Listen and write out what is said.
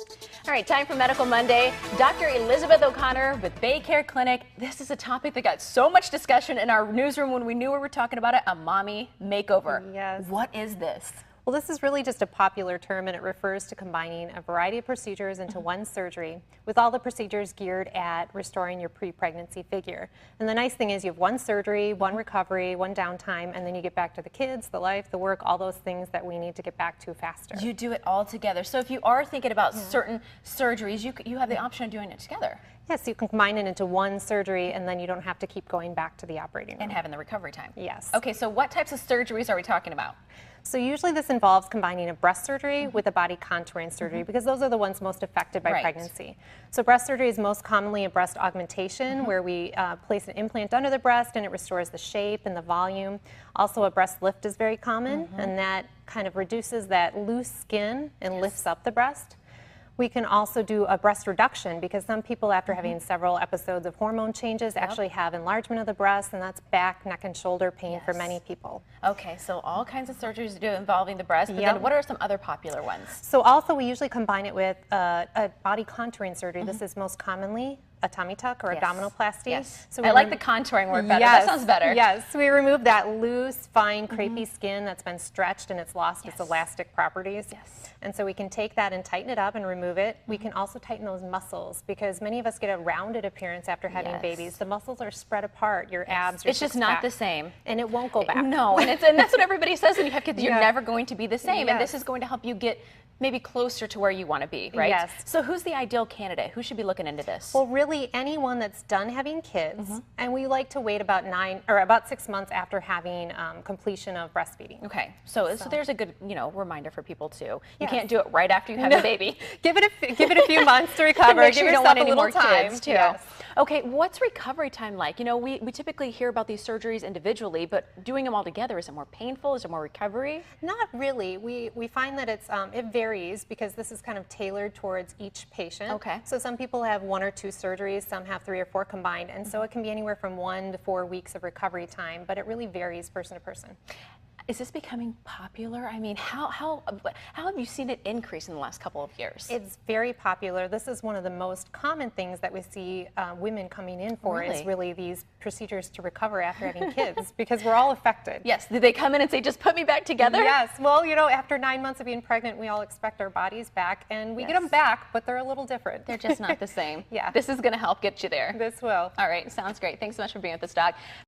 All right, time for Medical Monday. Dr. Elizabeth O'Connor with BayCare Clinic. This is a topic that got so much discussion in our newsroom when we knew we were talking about it, a mommy makeover. Yes. What is this? Well, this is really just a popular term, and it refers to combining a variety of procedures into one surgery, with all the procedures geared at restoring your pre-pregnancy figure. And the nice thing is you have one surgery, one recovery, one downtime, and then you get back to the kids, the life, the work, all those things that we need to get back to faster. You do it all together. So if you are thinking about certain surgeries, you have the option of doing it together. Yes, you can combine it into one surgery, and then you don't have to keep going back to the operating room. And having the recovery time. Yes. Okay, so what types of surgeries are we talking about? So usually this involves combining a breast surgery with a body contouring surgery because those are the ones most affected by pregnancy. So breast surgery is most commonly a breast augmentation where we place an implant under the breast and it restores the shape and the volume. Also a breast lift is very common and that kind of reduces that loose skin and lifts up the breast. We can also do a breast reduction because some people after having several episodes of hormone changes actually have enlargement of the breast, and that's back, neck, and shoulder pain for many people. Okay, so all kinds of surgeries do involving the breast, but then what are some other popular ones? So also we usually combine it with a body contouring surgery. This is most commonly a tummy tuck or abdominoplasty. Yes. So I like the contouring word better. That sounds better. Yes, we remove that loose, fine, crepey skin that's been stretched and it's lost its elastic properties. Yes. And so we can take that and tighten it up and remove it. We can also tighten those muscles because many of us get a rounded appearance after having babies. The muscles are spread apart, your abs, your It's just not the same. And it won't go back. No, and that's what everybody says when you have kids. You're never going to be the same, and this is going to help you get maybe closer to where you want to be, right? Yes. So who's the ideal candidate? Who should be looking into this? Well, really anyone that's done having kids, and we like to wait about 6 months after having completion of breastfeeding. Okay, so there's a good reminder for people too. You can't do it right after you have a baby. Give it a few months to recover. Make sure you don't want any more time. kids too. Yes. Okay, what's recovery time like? You know, we typically hear about these surgeries individually, but doing them all together, is it more painful? Is there more recovery? Not really. We find that it varies because this is kind of tailored towards each patient. Okay. So some people have 1 or 2 surgeries, some have 3 or 4 combined, and so it can be anywhere from 1 to 4 weeks of recovery time, but it really varies person to person. Is this becoming popular? I mean, how have you seen it increase in the last couple of years? It's very popular. This is one of the most common things that we see women coming in for is really these procedures to recover after having kids because we're all affected. Yes. Did they come in and say, just put me back together? Yes. Well, you know, after 9 months of being pregnant, we all expect our bodies back, and we get them back, but they're a little different. They're just not the same. Yeah. This is going to help get you there. This will. All right. Sounds great. Thanks so much for being with us, Doc.